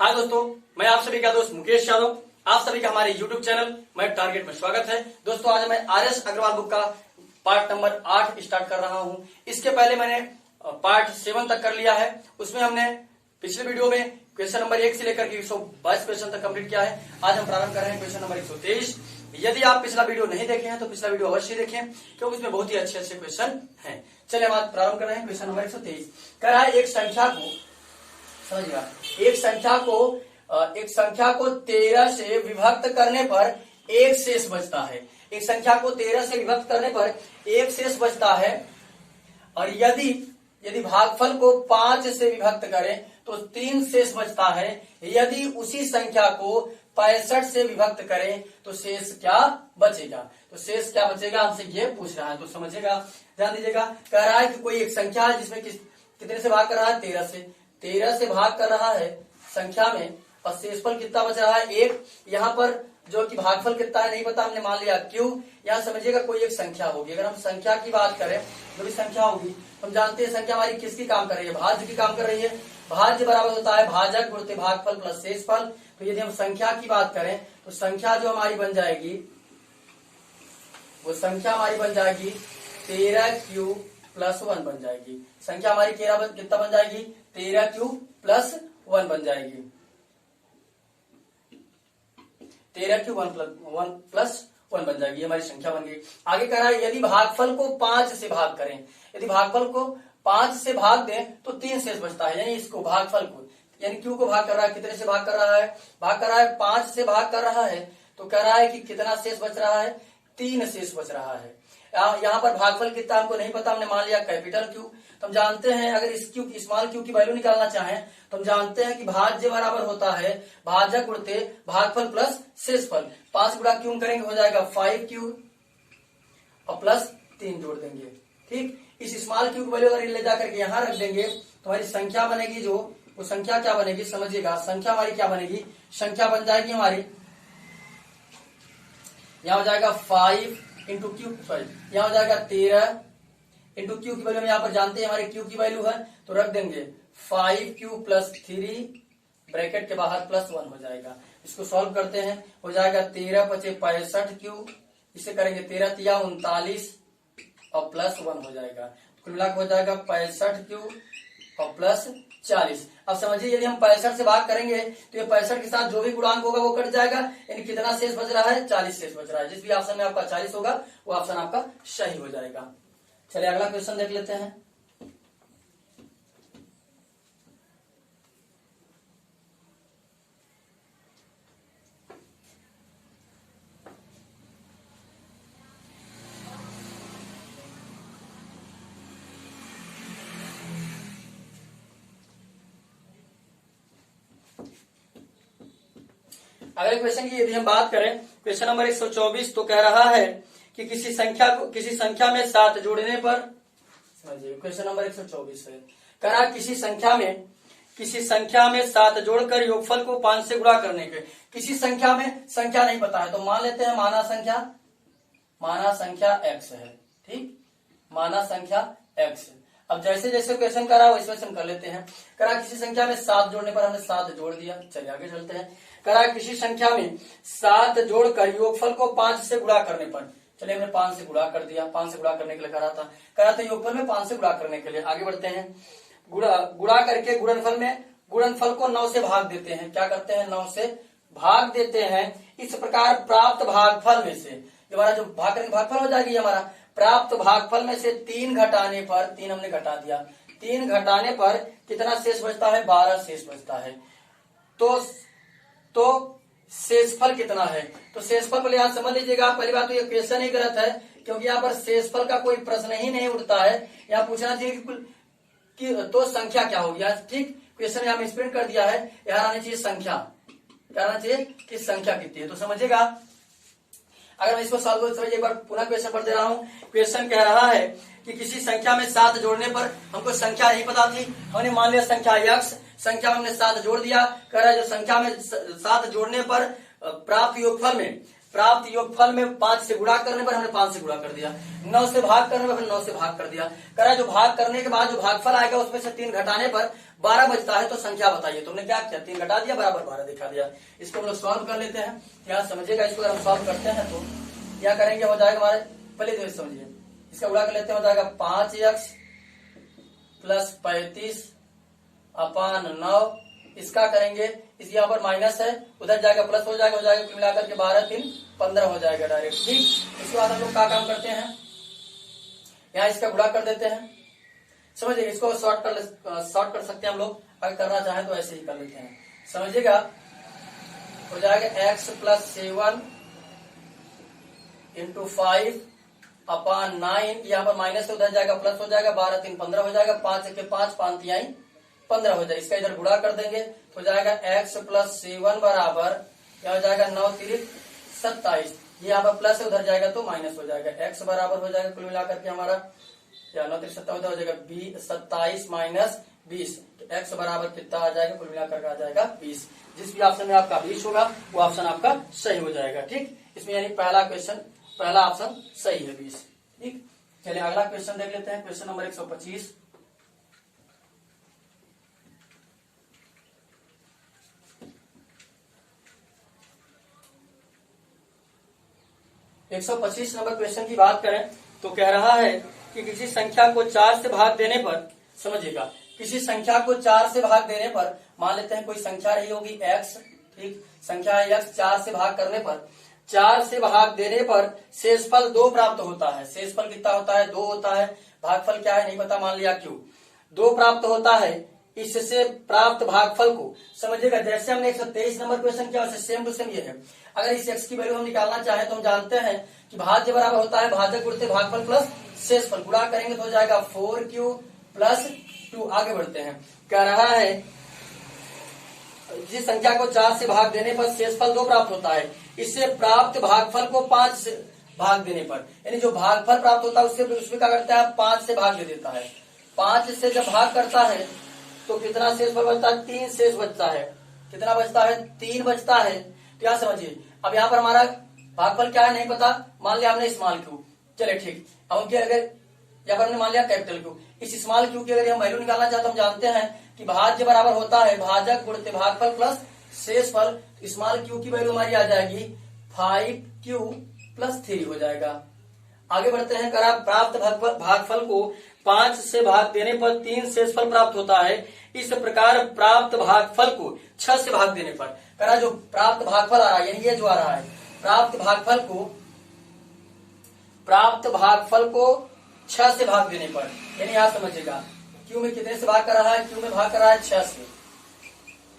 हाय दोस्तों, मैं आप सभी का दोस्त मुकेश यादव। आप सभी का हमारे यूट्यूब चैनल मैं टारगेट में स्वागत है। दोस्तों आज मैं आर.एस. अग्रवाल बुक का पार्ट नंबर 8 स्टार्ट कर रहा हूं। इसके पहले मैंने पार्ट 7 तक कर लिया है। उसमें हमने पिछले वीडियो में क्वेश्चन नंबर 1 से लेकर के 122 क्वेश्चन तक कंप्लीट किया है। आज हम प्रारंभ कर रहे हैं क्वेश्चन नंबर 123। यदि आप पिछला वीडियो नहीं देखे हैं तो पिछला वीडियो अवश्य देखें, क्योंकि इसमें बहुत ही अच्छे अच्छे क्वेश्चन हैं। चलिए हम आज प्रारंभ कर रहे हैं क्वेश्चन नंबर 123। कह रहा है एक संख्या को, समझिएगा, एक संख्या को 13 से विभक्त करने पर एक शेष बचता है। एक संख्या को 13 से विभक्त करने पर एक शेष बचता है, और यदि भागफल को 5 से विभक्त करें तो 3 शेष बचता है। यदि उसी संख्या को 65 से विभक्त करें तो शेष क्या बचेगा? तो शेष क्या बचेगा हमसे ये पूछ रहा है, तो समझिएगा, ध्यान दीजिएगा। कह रहा है कि कोई एक संख्या है जिसमें कितने से भाग कर रहा है? 13 से भाग कर रहा है संख्या में, और शेषफल कितना बच रहा है? 1। यहाँ पर जो कि भागफल कितना है नहीं पता, हमने मान लिया क्यों। यहाँ समझिएगा कोई एक संख्या होगी। अगर हम संख्या की बात करें, जो भी संख्या होगी, हम जानते हैं संख्या हमारी किसकी काम कर रही है? भाज्य की काम कर रही है। भाज्य बराबर होता है भाजक गुणित भागफल प्लस शेषफल। तो यदि हम संख्या की बात करें तो संख्या जो हमारी बन जाएगी, वो संख्या हमारी बन जाएगी 13 प्लस 1 बन जाएगी। संख्या हमारी कितना बन जाएगी? 13 प्लस 1 बन जाएगी। 13 प्लस 1 बन जाएगी, हमारी संख्या बन गई। आगे कह रहा है यदि भागफल को 5 से भाग करें, यदि भागफल को 5 से भाग दें तो 3 शेष बचता है। यानी इसको भागफल को, यानी क्यू को भाग कर रहा है, कितने से भाग कर रहा है? भाग कर रहा है 5 से भाग कर रहा है। तो कह रहा है कि कितना शेष बच रहा है? 3 शेष बच रहा है। यहाँ पर भागफल कितना हमको नहीं पता, हमने मान लिया कैपिटल क्यू। तो हम जानते हैं अगर इस क्यू स्मॉल क्यू की वैल्यू निकालना चाहें तो हम जानते हैं कि भाज्य बराबर होता है भाजक गुणित भागफल प्लस शेषफल। 5 गुणा क्यू करेंगे हो जाएगा 5Q और प्लस 3 जोड़ देंगे। ठीक, इस स्मॉल क्यू की वैल्यू अगर ले जाकर के यहाँ रख देंगे तो हमारी संख्या बनेगी, जो वो संख्या क्या बनेगी समझिएगा। संख्या हमारी क्या बनेगी? संख्या बन जाएगी हमारी, यहाँ हो जाएगा 5 इंटू क्यू, सॉरी यहाँ हो जाएगा 13 इंटू क्यू की वैल्यू हम यहाँ पर जानते हैं हमारे क्यू की वैल्यू है, तो रख देंगे 5Q प्लस 3 ब्रैकेट के बाहर प्लस 1 हो जाएगा। इसको सॉल्व करते हैं, हो जाएगा 13 × 5 = 65Q। इसे करेंगे 13 × 3 = 39 और प्लस 1 हो जाएगा। कुल मिलाकर हो जाएगा 65Q और प्लस 40। अब समझिए यदि हम 65 से भाग करेंगे तो ये 65 के साथ जो भी गुणांक होगा वो कट जाएगा, यानी कितना शेष बच रहा है? 40 शेष बच रहा है। जिस भी ऑप्शन में आपका 40 होगा वो ऑप्शन आपका सही हो जाएगा। चलिए अगला क्वेश्चन देख लेते हैं। अगले क्वेश्चन की यदि हम बात करें, क्वेश्चन नंबर 124, तो कह रहा है कि किसी संख्या में 7 जोड़ने पर, समझिए क्वेश्चन नंबर 124 है, कह रहा किसी संख्या में 7 जोड़कर योगफल को 5 से गुणा करने के। किसी संख्या में संख्या नहीं पता है तो मान लेते हैं माना संख्या x है। ठीक, माना संख्या x। अब जैसे जैसे क्वेश्चन करा वैसे वैसे हम कर लेते हैं। करा किसी संख्या में 7 जोड़ने पर हमने 7 जोड़ दिया। चलिए आगे चलते हैं। करा किसी संख्या में 7 जोड़कर योगफल को 5 से गुणा करने पर, चलिए हमने 5 से गुणा कर दिया। 5 से गुणा करने के लिए करा था योगफल में 5 से गुणा करने के लिए। आगे बढ़ते हैं। गुणा करके गुणनफल को 9 से भाग देते हैं। क्या करते हैं? 9 से भाग देते हैं। इस प्रकार प्राप्त भागफल में से, हमारा जो भाग करके भागफल हो जाएगी हमारा, प्राप्त भागफल में से 3 घटाने पर, 3 हमने घटा दिया, 3 घटाने पर कितना शेष बचता है? 12 शेष बचता है। तो शेषफल कितना है? तो शेषफल पहले यहाँ समझ लीजिएगा। पहली बात तो ये क्वेश्चन ही गलत है, क्योंकि यहाँ पर शेषफल का कोई प्रश्न ही नहीं उठता है। यहाँ पूछना चाहिए कि तो संख्या क्या होगी। ठीक, क्वेश्चन यहाँ मिसप्रिंट कर दिया है। यहाँ आनी चाहिए संख्या, क्या आना चाहिए कि संख्या कितनी है। तो समझिएगा, अगर मैं इसको सॉल्व समझिए, एक बार पुनः क्वेश्चन पढ़ दे रहा हूँ। क्वेश्चन कह रहा है कि किसी संख्या में 7 जोड़ने पर, हमको संख्या नहीं पता थी, हमने मान लिया संख्या x, संख्या में हमने 7 जोड़ दिया। कह रहा है जो संख्या में 7 जोड़ने पर प्राप्त योगफल में प्राप्त योगफल में 5 से गुणा करने पर हमने 5 से गुणा कर दिया, 9 से भाग करने पर हमने 9 से भाग कर दिया। कह रहा है जो भाग करने के बाद जो भागफल आएगा उसमें से 3 घटाने पर 12 बचता है, तो संख्या बताइए। तुमने क्या किया, 3 घटा दिया बराबर 12 दिखा दिया। इसको हम लोग सॉल्व कर लेते हैं, यहाँ समझिएगा। इसको अगर हम सॉल्व करते हैं तो क्या करेंगे, हो जाएगा हमारे, पहले तो समझिए, इसका गुणा कर लेते हैं, हो जाएगा 5x प्लस 35 अपान 9। इसका करेंगे, इस यहाँ पर माइनस है, उधर जाएगा प्लस हो जाएगा, कुल मिलाकर के 12 3 15 हो जाएगा डायरेक्ट। ठीक, इसके बाद हम लोग क्या काम करते हैं, यहाँ इसका गुणा कर देते हैं। समझिए, इसको शॉर्ट कर सकते हैं हम लोग, अगर करना चाहें तो ऐसे ही कर लेते हैं। समझिएगा, हो जाएगा x प्लस 7 इंटू 5 अपान 9। यहाँ पर माइनस से उधर जाएगा प्लस हो जाएगा, 12 3 15 हो जाएगा, 5 के 5 5 तिहाई 15 हो जाएगा। इसका इधर गुणा कर देंगे, हो जाएगा x प्लस 7 बराबर, क्या हो जाएगा 9 3 27। यहाँ पर प्लस है, उधर जाएगा तो माइनस हो जाएगा। x बराबर हो जाएगा कुल मिलाकर के हमारा, या 9 3 27 हो जाएगा 27 माइनस 20। तो x बराबर कितना आ जाएगा, कुल मिलाकर के आ जाएगा 20। जिस भी ऑप्शन में आपका 20 होगा वो ऑप्शन आपका सही हो जाएगा। ठीक, इसमें यानी पहला ऑप्शन सही है 20। ठीक, चलिए अगला क्वेश्चन देख लेते हैं। Question number 125। एक 125 नंबर क्वेश्चन की बात करें तो कह रहा है कि किसी संख्या को 4 से भाग देने पर, समझिएगा, किसी संख्या को 4 से भाग देने पर, मान लेते हैं कोई संख्या रही होगी x, ठीक, संख्या है x, 4 से भाग करने पर, 4 से भाग देने पर शेषफल 2 प्राप्त होता है। शेषफल कितना होता है, 2 होता है। भागफल क्या है नहीं पता, मान लिया q, 2 प्राप्त होता है। इससे प्राप्त भागफल को, समझिएगा, जैसे हमने 123 नंबर क्वेश्चन किया वैसे सेम टू सेम ये है। अगर इस x की वैल्यू हम निकालना चाहें तो हम जानते हैं कि भाज्य बराबर होता है भाजक गुणित भागफल प्लस शेषफल। गुणा करेंगे तो हो जाएगा 4q प्लस 2। आगे बढ़ते हैं, कह रहा है जिस संख्या को 4 से भाग देने पर शेषफल 2 प्राप्त होता है, इससे प्राप्त भागफल को 5 से भाग देने पर, यानी जो भागफल प्राप्त होता है उसमें क्या करता है, 5 से भाग दे देता है। 5 से जब भाग करता है तो कितना शेषफल बचता है, 3 शेष बचता है। कितना बचता है, 3 बचता है। तो यहाँ समझिए, अब यहाँ पर हमारा भागफल क्या है नहीं पता, मान लिया हमने स्मॉल क्यू, चले ठीक। अब उनके अगर यहाँ पर हमने मान लिया कैपिटल क्यू, इस स्मॉल क्यू की अगर हम वैल्यू निकालना चाहते हम जानते हैं कि भाज्य बराबर होता है भाजक गुणित भागफल प्लस शेषफल। स्मॉल क्यू की वैल्यू हमारी आ जाएगी 5q प्लस 3 हो जाएगा। आगे बढ़ते हैं, करा प्राप्त भागफल को 5 से भाग देने पर 3 शेषफल प्राप्त होता है। इस प्रकार प्राप्त भागफल को 6 से भाग देने पर, करा जो प्राप्त भागफल आ रहा है, यानी ये जो आ रहा है, प्राप्त भागफल को 6 से भाग देने पर, यानी यहां समझिएगा क्यू में कितने से भाग कर रहा है, क्यू में भाग कर रहा है 6 से।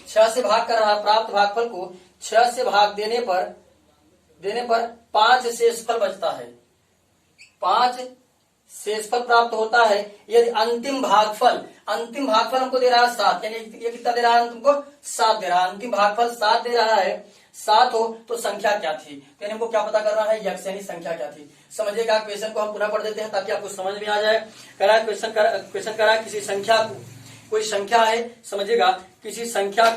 6 से भाग कर रहा है, प्राप्त भागफल को 6 से भाग देने पर 5 शेषफल बचता है। 5 शेषफल प्राप्त होता है यदि अंतिम भागफल हमको दे रहा है 7, यानी ये कितना दे रहा है, तुमको 7 दे रहा है। अंतिम भागफल 7 दे रहा है, 7 हो तो संख्या क्या थी, यानी हमको क्या पता करना है, x यानी संख्या क्या थी। समझिएगा, क्वेश्चन को हम पुनः पढ़ देते हैं ताकि आपको समझ में आ जाए। क्वेश्चन करा किसी संख्या को, कोई संख्या है, समझिएगा, किसी संख्या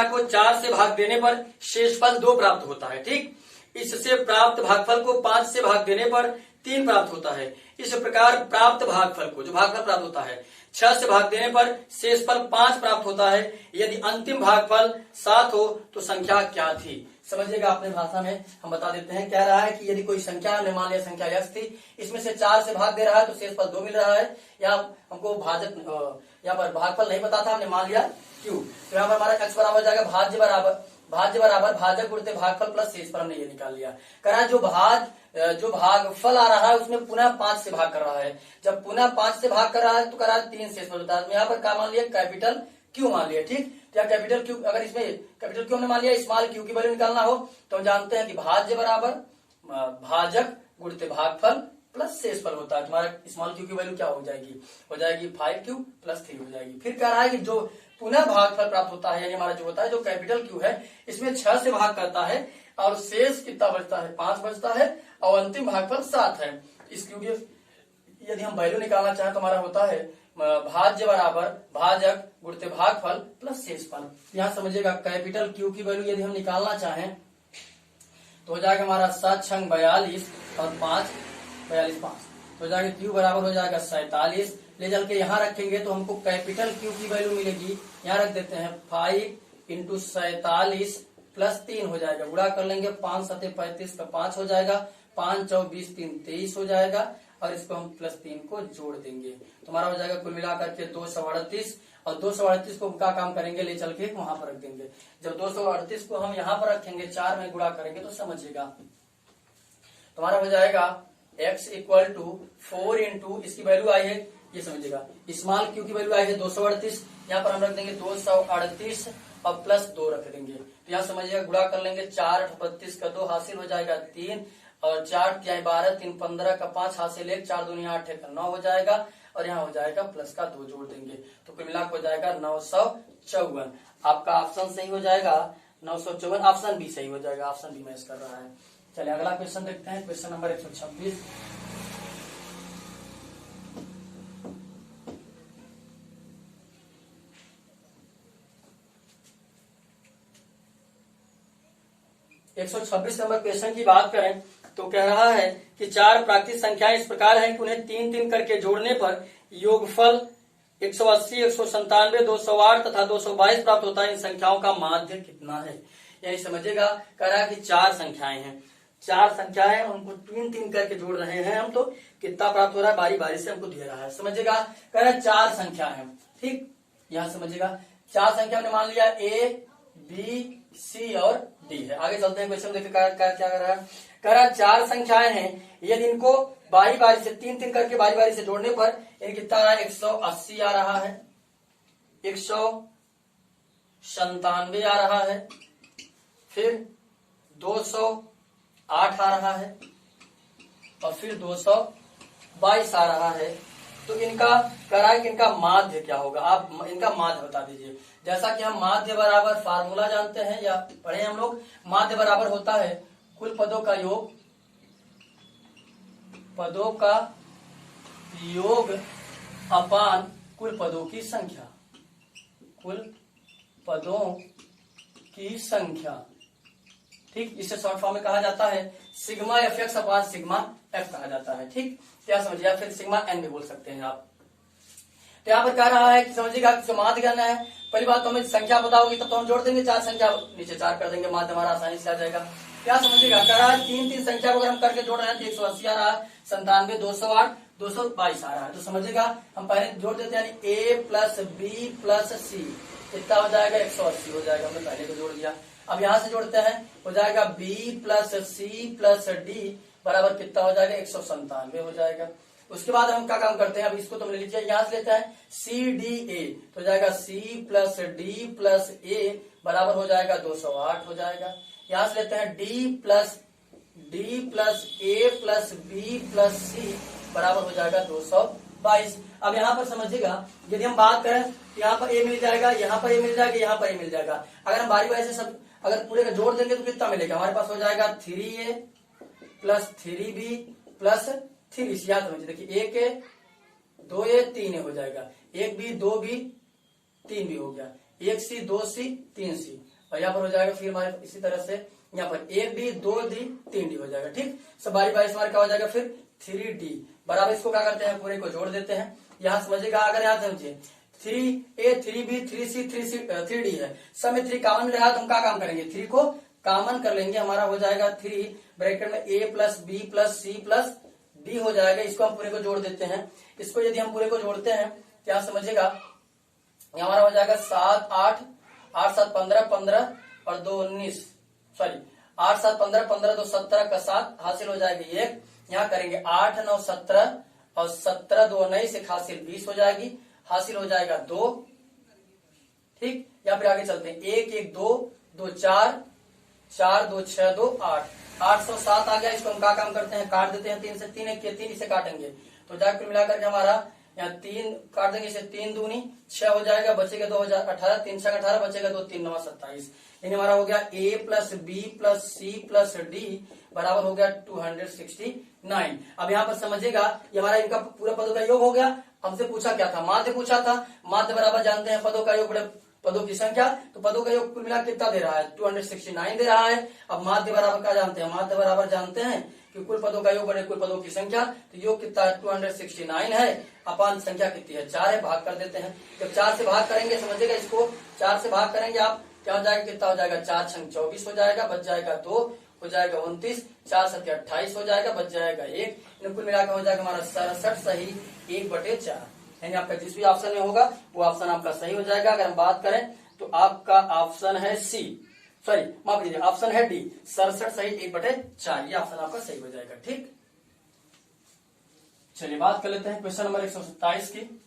को 4 से भाग देने पर शेषफल 2 प्राप्त होता है। ठीक, इससे प्राप्त भागफल को 5 से भाग देने पर 3 प्राप्त होता है। इस प्रकार प्राप्त भागफल को, जो भागफल प्राप्त होता है, 6 से भाग देने पर शेषफल 5 प्राप्त होता है। यदि अंतिम भागफल 7 हो तो संख्या क्या थी। समझिएगा, अपने भाषा में हम बता देते हैं। कह रहा है कि यदि कोई संख्या, हमने मान लिया संख्या x थी, इसमें से 4 से भाग दे रहा है तो शेषफल 2 मिल रहा है। यहाँ हमको यहाँ पर भागफल नहीं पता था, हमने मान लिया q। तो यहाँ पर हमारा x बराबर हो जाएगा भाज्य बराबर भाजक गुणित भागफल प्लस शेषफल, हमने ये निकाल लिया। करा जो भागफल आ रहा है उसमें पुनः 5 से भाग कर रहा है। जब पुनः 5 से भाग कर रहा है तो करा 3 शेषफल होता है। यहाँ पर क्या मान लिया, कैपिटल क्यू मान लिया। ठीक, क्या कैपिटल क्यू, अगर इसमें कैपिटल क्यू हमने मान लिया, स्मॉल क्यू की वैल्यू निकालना हो तो हम जानते हैं कि भाज्य बराबर भाजक गुणित भागफल प्लस शेषफल होता है। तुम्हारा स्मॉल क्यू की वैल्यू क्या हो जाएगी, 5q प्लस 3 हो जाएगी। फिर कह रहा है कि जो पुनः भागफल प्राप्त होता है, यानी हमारा जो होता है, जो कैपिटल क्यू है, इसमें 6 से भाग करता है और शेष कितना बचता है, 5 बचता है और अंतिम भागफल 7 है। इस क्यू की यदि हम वैल्यू निकालना चाहें तो हमारा होता है भाज्य बराबर भाजक गुणित भागफल प्लस शेषफल। यहाँ समझिएगा, कैपिटल क्यू की वैल्यू यदि हम निकालना चाहें तो हो जाएगा हमारा 7 छंग 42 और 5 42 5, तो हो जाएगा क्यू बराबर हो जाएगा 47। ले चल के यहाँ रखेंगे तो हमको कैपिटल क्यू की वैल्यू मिलेगी, यहाँ रख देते हैं 5 इंटू 47 प्लस 3 हो जाएगा, गुणा कर लेंगे 5 7 35 का 5 हो जाएगा, 5 4 20 3 23 हो जाएगा, और इसको हम प्लस 3 को जोड़ देंगे तो हमारा हो जाएगा कुल मिलाकर के 238। और 238 को क्या काम करेंगे, ले चल के वहां पर रख देंगे। जब 238 को हम यहाँ पर रखेंगे 4 में गुणा करेंगे तो समझिएगा तो हमारा हो जाएगा x इक्वल टू 4 इंटू इसकी वैल्यू आई है, ये समझिएगा स्मॉल क्यू की वैल्यू आई है 238, यहाँ पर हम रख देंगे 238 और प्लस 2 रख देंगे, तो यहाँ समझिएगा गुणा कर लेंगे 4 32 का 2 हासिल हो जाएगा 3, और 4 3 12 3 15 का 5 हासिल 1, 4 दूनी 8 का 9 हो जाएगा, और यहाँ हो जाएगा प्लस का 2 जोड़ देंगे तो कुल मिलाकर हो जाएगा 954। आपका ऑप्शन सही हो जाएगा 954, ऑप्शन बी सही हो जाएगा, ऑप्शन बी मैच कर रहा है। चलिए अगला क्वेश्चन देखते हैं, क्वेश्चन नंबर 126। एक 126 नंबर क्वेश्चन की बात करें तो कह रहा है कि 4 प्राकृतिक संख्याएं इस प्रकार हैं कि उन्हें 3-3 करके जोड़ने पर योगफल 180, 197, 208 तथा 222 प्राप्त होता है। इन संख्याओं का माध्य कितना है? यही समझिएगा, कह रहा है कि 4 संख्याएं हैं, 4 संख्याएं उनको 3-3 करके जोड़ रहे हैं हम, तो कितना प्राप्त हो रहा है बारी बारी से हमको दे रहा है। समझिएगा, कह रहा है 4 संख्या है, ठीक, यहाँ समझिएगा 4 संख्या ने मान लिया A, B, C और D है। आगे चलते हैं, क्वेश्चन देखिए क्या कर रहा है। कह रहा है 4 संख्याएं हैं, यदि इनको बारी बारी से 3-3 करके बारी बारी से जोड़ने पर इनका कितना आ रहा है, 180 आ रहा है, 197 आ रहा है, फिर 208 आ रहा है, और फिर 222 आ रहा है। तो इनका कह रहा है कि इनका माध्य क्या होगा, आप इनका माध्य बता दीजिए। जैसा कि हम माध्य बराबर फार्मूला जानते हैं या पढ़े हम लोग, माध्य बराबर होता है कुल पदों का योग, पदों का योग अपान कुल पदों की संख्या, कुल पदों की संख्या, ठीक। इसे शॉर्ट फॉर्म में कहा जाता है सिग्मा एफ एक्स अपान सिग्मा एफ कहा जाता है, ठीक। क्या समझिए, या फिर सिग्मा एन भी बोल सकते हैं आप। तो यहाँ पर कह रहा है कि समझिएगा कि माध्य करना है, पहली बात तो हमें संख्या पता होगी तब तो हम जोड़ देंगे, 4 संख्या नीचे 4 कर देंगे, माध्य हमारा आसानी से आ जाएगा। क्या समझिएगा, कह रहा है 3-3 संख्या को अगर हम करके जोड़ रहे हैं तो 180 आ रहा है, 97, 208, 222 आ रहा है। तो समझिएगा हम पहले जोड़ देते हैं, यानी A plus B plus C कितना हो जाएगा, 180 हो जाएगा, हमने पहले को जोड़ दिया। अब यहाँ से जोड़ते हैं, हो जाएगा B plus C plus D बराबर कितना हो जाएगा, 197 हो जाएगा। उसके बाद हम क्या काम करते हैं, अब इसको तुम ले लीजिए, यहाँ से लेते हैं CDA, तो हो जाएगा C plus D plus A बराबर हो जाएगा 208 हो जाएगा। यहाँ से लेते हैं D plus A plus B plus C बराबर हो जाएगा 222। अब यहाँ पर समझिएगा, यदि हम बात करें तो यहाँ पर A मिल जाएगा, यहाँ पर A मिल जाएगा, यहाँ पर A मिल जाएगा। अगर हम बारी बारी से सब अगर पूरे का जोड़ देंगे तो कितना मिलेगा, हमारे पास हो जाएगा 3A plus 3B plus 3C। याद समझिए, देखिए 1A 2A 3A हो जाएगा, 1B 2B 3B हो गया, 1C 2C 3C, और यहाँ पर हो जाएगा फिर हमारे इसी तरह से यहाँ पर 1D 2D 3D हो जाएगा, ठीक। सब बारी बारी से हमारे क्या हो जाएगा, फिर 3D बराबर, इसको क्या करते हैं, पूरे को जोड़ देते हैं। यहाँ समझिएगा, अगर यहाँ समझिए 3A 3B 3C 3D है, सब में 3 कॉमन रहा तो हम क्या काम करेंगे, 3 को कॉमन कर लेंगे, हमारा हो जाएगा 3 ब्रैकेट में A plus B plus C plus D हो जाएगा। इसको हम पूरे को जोड़ देते हैं, इसको यदि हम पूरे को जोड़ते हैं क्या समझिएगा, हमारा हो जाएगा 7 8 8 7 15 15 और 2 19, सॉरी 8 7 15 15 2 17 का 7 हासिल हो जाएगी 1, यहाँ करेंगे 8 9 17 और 17 2 19 एक हासिल 20 हो जाएगी, हासिल हो जाएगा 2, ठीक। या फिर आगे चलते हैं, 1 1 2 2 4 4 2 6 2 8 807 आ गया। इसको हम क्या काम करते हैं, काट देते हैं, 3 से 3 1 3 इसे काटेंगे तो जाकर मिलाकर के हमारा यहाँ 3 काट देंगे, इसे 3 दूनी 6 हो जाएगा, बचेगा 2018, 3 6 18 बचेगा 2 3 9 27, यानी हमारा हो गया A plus B plus C plus D बराबर हो गया 269। अब यहाँ पर समझिएगा, ये हमारा इनका पूरा पदों का योग हो गया। हमसे पूछा क्या था, माध्य पूछा था, माध्य बराबर जानते हैं पदों का योग बड़े पदों की संख्या, तो पदों का योग कुल मिला कितना दे रहा है, 269 दे रहा है। अब माध्य बराबर क्या जानते हैं, माध्य बराबर जानते हैं कि कुल पदों का योग बने कुल पदों की संख्या, तो योग कितना है 269 है, अपान संख्या कितनी है 4 है, भाग कर देते हैं। जब 4 से भाग करेंगे समझिएगा, इसको 4 से भाग करेंगे आप, क्या हो जाएगा, कितना हो जाएगा, 4 छंग 24 हो जाएगा, बच जाएगा 2, हो जाएगा 29, 4 7 28 हो जाएगा, बच जाएगा 1, कुल मिलाकर हो जाएगा हमारा 67 सही 1/4, यानी आपका जिस भी ऑप्शन में होगा वो ऑप्शन आपका सही हो जाएगा। अगर हम बात करें तो आपका ऑप्शन है सी, सॉरी माफ कीजिए, ऑप्शन है डी 67 सही 1/4, ये ऑप्शन आपका सही हो जाएगा। ठीक, चलिए बात कर लेते हैं क्वेश्चन नंबर 127 की।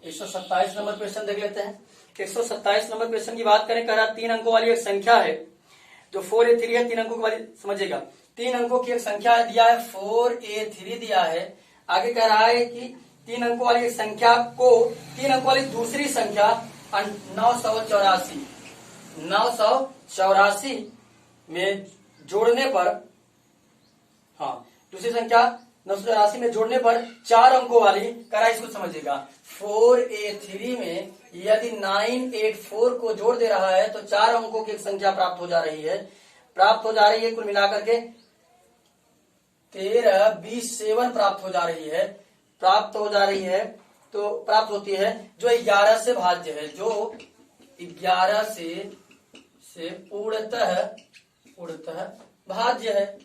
एक 127 नंबर क्वेश्चन देख लेते हैं। 127 नंबर क्वेश्चन की बात करें, कह रहा 3 अंकों वाली एक संख्या है जो 4a3 है, 3 अंकों वाली, समझिएगा 3 अंकों की एक संख्या दिया है 4a3 दिया है। आगे कह रहा है कि 3 अंकों वाली एक संख्या को 3 अंकों वाली दूसरी संख्या 984 में जोड़ने पर, हाँ दूसरी संख्या 984 में जोड़ने पर 4 अंकों वाली, करा इसको समझिएगा 4a3 में यदि 984 को जोड़ दे रहा है तो 4 अंकों की एक संख्या प्राप्त हो जा रही है, कुल मिलाकर के 13 20 7 प्राप्त हो जा रही है, तो प्राप्त होती है जो 11 से भाज्य है, जो 11 से पूर्णतः भाज्य है,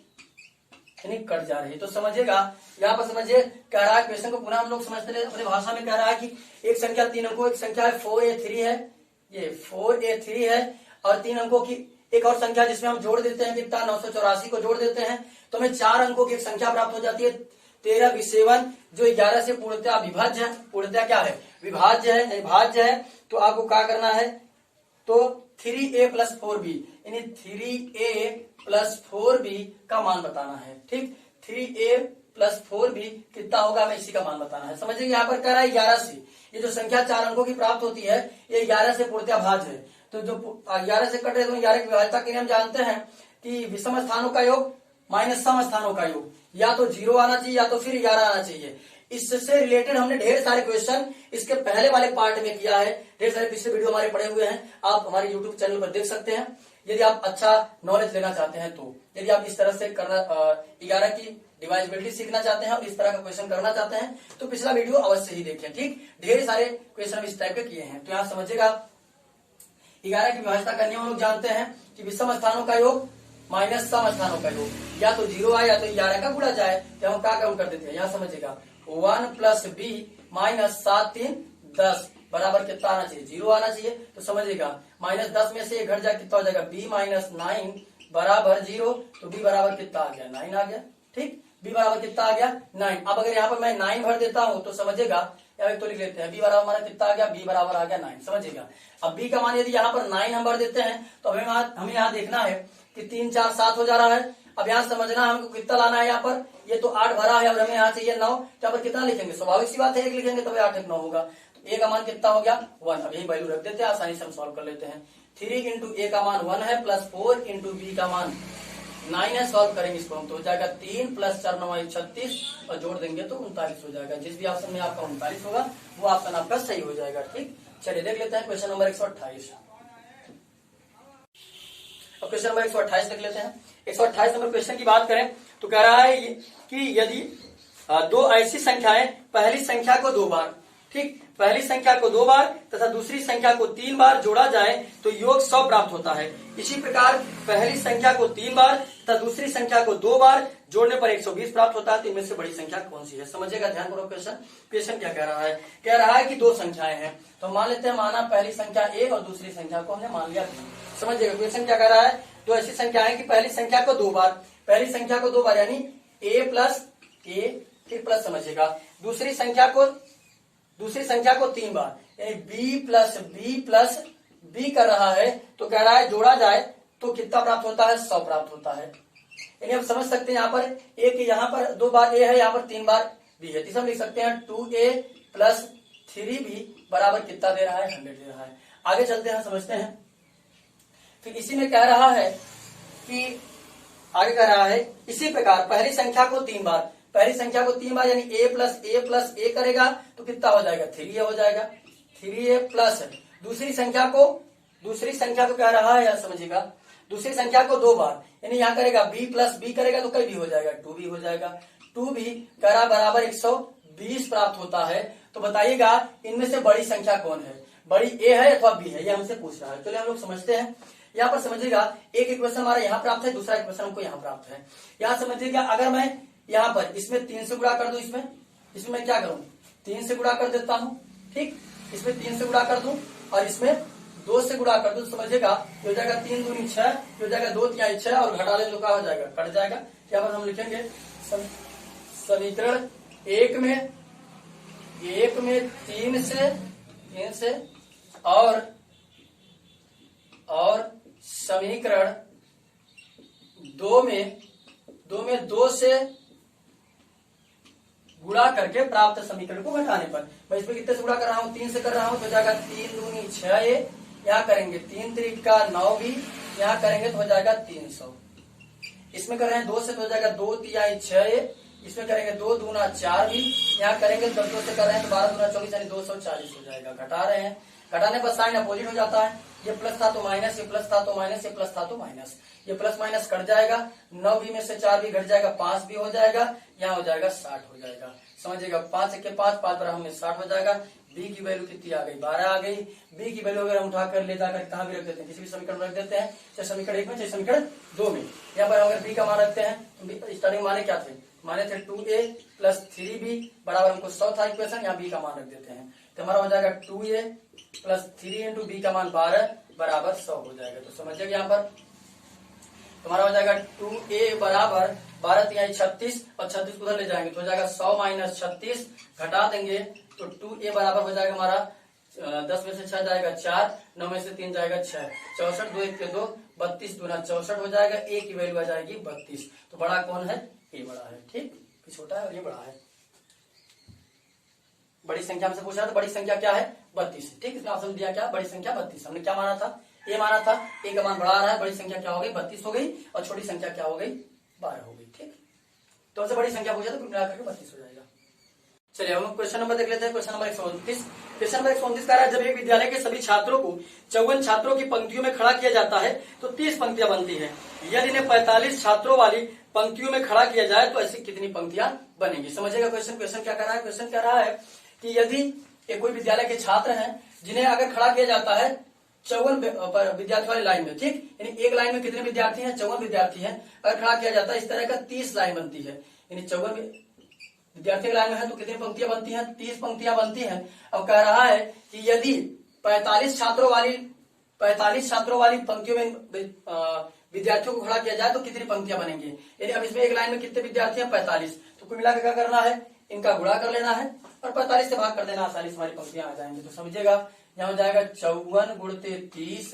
यानी कट जा रही है। तो समझिएगा यहाँ पर समझिए, कह रहा है क्वेश्चन को पुनः हम लोग समझते हैं अपनी भाषा में। कह रहा है कि एक संख्या 3 अंकों, एक संख्या है 4a3 है, ये 4a3 है, और 3 अंकों की एक और संख्या जिसमें हम जोड़ देते हैं कितना 984 को जोड़ देते हैं तो हमें 4 अंकों की एक संख्या प्राप्त हो जाती है 13 20 7, जो 11 से पूर्णतः विभाज्य है। पूर्णतः क्या है, विभाज्य है, भाज्य है। तो आपको क्या करना है, तो 3a + 4b यानी 3a + 4b का मान बताना है। ठीक, 3a + 4b कितना होगा, हमें इसी का मान बताना है। समझिए यहाँ पर कह रहा है 11 से, ये जो संख्या 4 अंकों की प्राप्त होती है ये 11 से पूर्णतः भाज्य है। तो जो 11 से कट रहे तो 11 की विभाज्यता के लिए हम जानते हैं कि विषम स्थानों का योग माइनस सम स्थानों का योग, या तो 0 आना चाहिए या तो फिर 11 आना चाहिए। इससे रिलेटेड हमने ढेर सारे क्वेश्चन इसके पहले वाले पार्ट में किया है, ढेर सारे पिछले वीडियो हमारे पड़े हुए हैं, आप हमारे YouTube चैनल पर देख सकते हैं। यदि आप अच्छा नॉलेज लेना चाहते हैं, तो यदि आप इस तरह से करना 11 की डिवाइजिबिलिटी सीखना चाहते हैं और इस तरह का क्वेश्चन करना चाहते हैं तो पिछला वीडियो अवश्य ही देखें। ठीक, ढेर सारे क्वेश्चन इस टाइप के किए हैं। तो यहाँ समझिएगा 11 की विभाज्यता करने हम लोग जानते हैं कि विषम स्थानों का योग माइनस सम स्थानों का योग, या तो 0 आए या तो 11 का गुणा जाए, तो हम क्या काउंट कर देते हैं। यहाँ समझिएगा 1 + b - 7 3 10 बराबर कितना आना चाहिए, 0 आना चाहिए। तो समझिएगा -10 में से 1 घट जाए, कितना हो जाएगा, b - 9 बराबर 0, तो b बराबर कितना आ गया, 9 आ गया। ठीक, b बराबर कितना आ गया, 9। अब अगर यहाँ पर मैं 9 भर देता हूँ तो समझिएगा, या तो लिख लेते हैं b बराबर हमारा कितना आ गया, b बराबर आ गया 9। समझिएगा अब b का मान यदि यहाँ पर 9 हम भर देते हैं तो हमें यहाँ देखना है कि 3 4 7 हो जा रहा है। अब यहाँ समझना है हमको कितना लाना है, यहाँ पर ये तो 8 भरा है, अब हमें यहाँ चाहिए 9, तो यहाँ पर कितना लिखेंगे, स्वाभाविक सी बात है 1 लिखेंगे तो 8 1 9 होगा। तो a का मान कितना हो गया 1, अब यही वैल्यू रख देते हैं, आसानी से हम सॉल्व कर लेते हैं। 3 × a का मान 1 है प्लस 4 × b का मान 9 है, सॉल्व करेंगे इसको हम तो हो जाएगा 3 + 4 9 36 और जोड़ देंगे तो 39 हो जाएगा। जिस भी ऑप्शन में आपका 39 होगा वो ऑप्शन आपका सही हो जाएगा। ठीक, चलिए देख लेते हैं क्वेश्चन नंबर 128। अब क्वेश्चन नंबर 128 देख लेते हैं। 128 नंबर क्वेश्चन की बात करें तो कह रहा है कि यदि दो ऐसी संख्याएं पहली संख्या को 2 बार, ठीक, पहली संख्या को 2 बार तथा दूसरी संख्या को 3 बार जोड़ा जाए तो योग 100 प्राप्त होता है। इसी प्रकार पहली संख्या को 3 बार तथा दूसरी संख्या को 2 बार जोड़ने पर 120 प्राप्त होता है। तो इनमें से बड़ी संख्या कौन सी है, समझिएगा ध्यानपूर्वक क्वेश्चन क्या कह रहा है। कह रहा है कि 2 संख्याएं हैं, तो मान लेते हैं, माना पहली संख्या A और दूसरी संख्या को हमने मान लिया B। समझिएगा क्वेश्चन क्या कह रहा है, 2 ऐसी संख्याएं कि पहली संख्या को 2 बार, पहली संख्या को 2 बार यानी a + a, फिर प्लस समझिएगा, दूसरी संख्या को 3 बार यानी b + b + b कर रहा है। तो कह रहा है जोड़ा जाए तो कितना प्राप्त होता है, 100 प्राप्त होता है। यानी आप समझ सकते हैं यहाँ पर एक, यहाँ पर 2 बार a है, यहाँ पर 3 बार b है, तो हम लिख सकते हैं 2a + 3b बराबर कितना दे रहा है, 100 दे रहा है। आगे चलते हैं, समझते हैं। फिर इसी में कह रहा है कि आगे कह रहा है इसी प्रकार पहली संख्या को 3 बार, पहली संख्या को 3 बार यानी a प्लस a करेगा तो कितना हो जाएगा, 3a हो जाएगा, 3a प्लस दूसरी संख्या को कह रहा है, यार समझिएगा, दूसरी संख्या को 2 बार यानी यहाँ करेगा b प्लस b करेगा तो कई भी हो जाएगा, 2b हो जाएगा। 2b करा बराबर 120 प्राप्त होता है। तो बताइएगा इनमें से बड़ी संख्या कौन है, बड़ी a है अथवा b है, ये हमसे पूछ रहा है। चलिए हम लोग समझते हैं। यहाँ पर समझिएगा एक इक्वेशन हमारा यहाँ प्राप्त है, दूसरा इक्वेशन हमको यहाँ प्राप्त है। यहाँ समझिएगा अगर मैं यहाँ पर इसमें 3 से गुणा कर दूं, इसमें मैं क्या करूं, 3 से गुणा कर देता हूं, ठीक, इसमें 3 से गुणा कर दूं और इसमें 2 से गुणा कर दूं, समझिएगा हो जाएगा 3 दूनी 6, हो जाएगा 2 तिहाई 6 और घटा ले तो क्या हो जाएगा, कट जाएगा। यहाँ पर हम लिखेंगे समीकरण एक में 3 से और समीकरण 2 में 2 से गुणा करके प्राप्त समीकरण को घटाने पर, मैं इसमें कितने से गुणा कर रहा हूँ, 3 से कर रहा हूँ तो हो जाएगा 3 दूनी 6a, यहाँ करेंगे 3 त्रिका 9b, यहाँ करेंगे तो हो जाएगा 300। इसमें कर रहे हैं 2 से तो हो जाएगा 2 तिहाई 6a, इसमें करेंगे 2 दूना 4b, यहाँ करेंगे 10 से कर रहे हैं तो 12 दूना 24 यानी 240 हो जाएगा। घटा रहे हैं, घटाने पर साइन अपोजिट हो जाता है, ये प्लस था तो माइनस, ये प्लस था तो माइनस, ये प्लस था तो माइनस, ये प्लस माइनस कट जाएगा, 9b में से 4b घट जाएगा, 5b हो जाएगा, यहाँ हो जाएगा 60 हो जाएगा। समझिएगा 5 के 5 पर हमें 60 हो जाएगा। b की वैल्यू कितनी आ गई, 12 आ गई। b की वैल्यू अगर हम उठाकर ले जाकर कहाँ भी रख देते हैं, किसी भी समीकरण में रख देते हैं, चाहे समीकरण 1 में चाहे समीकरण 2 में। यहाँ पर अगर b का मान रखते हैं तो स्टार्टिंग माने क्या थे, माने थे 2a प्लस 3b बराबर हमको 100 था इक्वेशन, यहाँ b का मान रख देते हैं तो हमारा हो जाएगा 2a प्लस 3 इंटू b का मान 12 बराबर 100 हो जाएगा। तो समझिए यहाँ पर हमारा हो जाएगा 2a बराबर 12 तिहाई 36 और 36 उधर ले जाएंगे तो हो जाएगा 100 माइनस 36, घटा देंगे तो 2a बराबर हो जाएगा हमारा 10 में से 6 जाएगा 4, 9 में से 3 जाएगा 6, 64 2 1 के 2, 32 दूना 64 हो जाएगा। a की वैल्यू आ जाएगी 32। तो बड़ा कौन है, a बड़ा है, ठीक, छोटा है और ये बड़ा है। बड़ी संख्या हमसे पूछ रहा था, बड़ी संख्या क्या है, 32, ठीक। इसमें ऑप्शन दिया क्या, बड़ी संख्या 32। हमने क्या माना था, ए माना था, ए का मान बढ़ा रहा है, बड़ी संख्या क्या हो गई 32 हो गई और छोटी संख्या क्या हो गई 12 हो गई, ठीक। तो हमसे बड़ी संख्या पूछा तो कुल मिलाकर 32 हो जाएगा। चलिए हम क्वेश्चन नंबर देख लेते हैं। क्वेश्चन नंबर 129, क्वेश्चन नंबर 129 कह रहा है जब एक विद्यालय के सभी छात्रों को 54 छात्रों की पंक्तियों में खड़ा किया जाता है तो 30 पंक्तियां बनती है। यदि इन्हें 45 छात्रों वाली पंक्तियों में खड़ा किया जाए तो ऐसी कितनी पंक्तियां बनेंगी। समझिएगा क्वेश्चन क्या कर रहा है, क्वेश्चन कह रहा है कि यदि कोई विद्यालय के छात्र हैं जिन्हें अगर खड़ा किया जाता है 54 विद्यार्थी वाली लाइन में, ठीक, यानी एक लाइन में कितने विद्यार्थी हैं, 54 विद्यार्थी हैं, अगर खड़ा किया जाता है इस तरह का 30 लाइन बनती है, यानी 54 विद्यार्थी लाइन में है तो कितनी पंक्तियां बनती हैं, 30 पंक्तियां बनती हैं। अब कह रहा है कि यदि 45 छात्रों वाली पंक्तियों में विद्यार्थियों को खड़ा किया जाए तो कितनी पंक्तियां बनेंगी। यदि अब इसमें एक लाइन में कितने विद्यार्थी हैं, 45, तो कुल मिलाकर क्या करना है, इनका गुणा कर लेना है और 45 से भाग कर देना, आसानी से हमारी पंक्तियां आ जाएंगी। तो समझिएगा यहाँ हो जाएगा 54 गुणते 30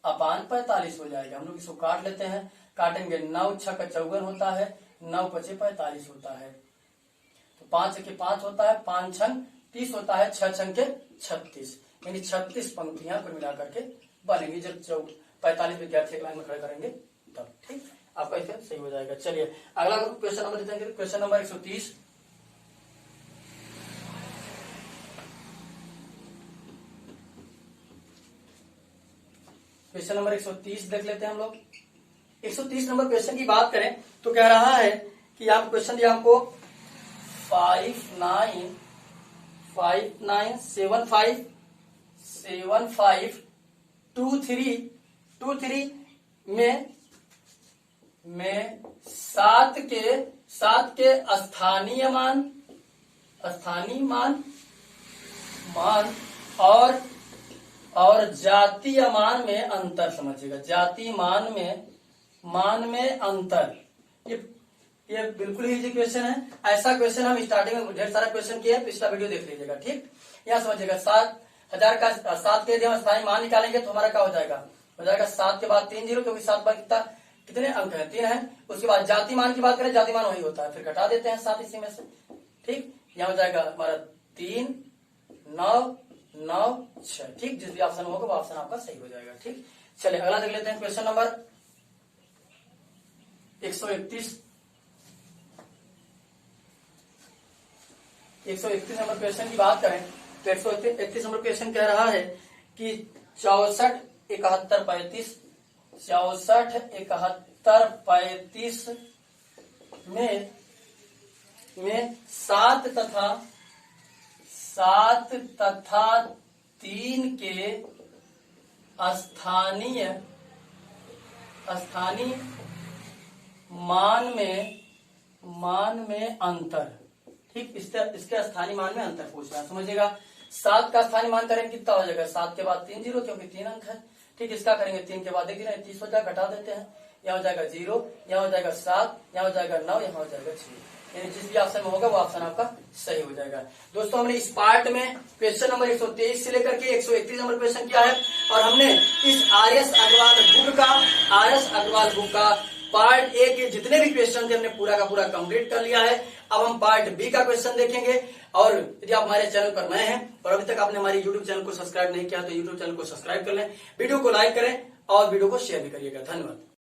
अपान 45 हो जाएगा। हम लोग इसको काट लेते हैं, काटेंगे 9 6 का 54 होता है, 9 5 45 होता है, तो 5 के 5 होता है, 5 6 30 होता है, 6 6 के 36, यानी 36 पंक्तियां कुल मिलाकर के बनेंगी जब 45 विद्यार्थी एक लाइन में खड़े करेंगे तब, ठीक। आपका इसे सही हो जाएगा। चलिए अगला क्वेश्चन नंबर देते हैं, क्वेश्चन नंबर 130। क्वेश्चन नंबर 130 देख लेते हैं हम लोग। 130 नंबर क्वेश्चन की बात करें तो कह रहा है कि आप क्वेश्चन दिया आपको 5975 में 7 के स्थानीय मान और जातीय मान में अंतर। समझिएगा जातीय मान में अंतर, ये बिल्कुल ही इजी क्वेश्चन है। ऐसा क्वेश्चन हम स्टार्टिंग में ढेर सारा क्वेश्चन किया है, पिछला वीडियो देख लीजिएगा, ठीक। यहाँ समझिएगा 7000 का 7 के यदि हम स्थानीय मान निकालेंगे तो हमारा क्या हो जाएगा 7 के बाद 3 0, क्योंकि 7 बार कितने अंक है 3 है। उसके बाद जाति मान की बात करें, जाति मान वही होता है, फिर घटा देते हैं 7 इसी में से, ठीक। यहाँ हो जाएगा हमारा 3 996। ठीक, जिस भी ऑप्शन होगा वो ऑप्शन आपका सही हो जाएगा। ठीक, चलिए अगला देख लेते हैं क्वेश्चन नंबर 131। 131 नंबर क्वेश्चन की बात करें तो 131 नंबर क्वेश्चन कह रहा है कि 64 71 35 64 71 35 में 7 तथा 3 के स्थानीय मान में अंतर। ठीक, इसके स्थानीय मान में अंतर पूछ रहा है, समझिएगा। 7 का स्थानीय मान करेंगे कितना हो जाएगा, 7 के बाद 3 जीरो, क्योंकि 3 अंक है। ठीक, इसका करेंगे 3 के बाद 1 गिना 30 हो जाएगा, घटा देते हैं। यहाँ हो जाएगा 0, यहाँ हो जाएगा 7, यहाँ हो जाएगा 9, यहाँ हो जाएगा 6। यानी जिस भी ऑप्शन में होगा वो ऑप्शन आपका सही हो जाएगा। दोस्तों हमने इस पार्ट में क्वेश्चन नंबर 123 से लेकर के 131 नंबर क्वेश्चन किया है और हमने इस आर.एस. अग्रवाल बुक का पार्ट ए के जितने भी क्वेश्चन थे हमने पूरा का पूरा कंप्लीट कर लिया है। अब हम पार्ट बी का क्वेश्चन देखेंगे। और यदि आप हमारे चैनल पर नए हैं और अभी तक आपने हमारे यूट्यूब चैनल को सब्सक्राइब नहीं किया तो यूट्यूब चैनल को सब्सक्राइब कर लें, वीडियो को लाइक करें और वीडियो को शेयर भी करिएगा। धन्यवाद।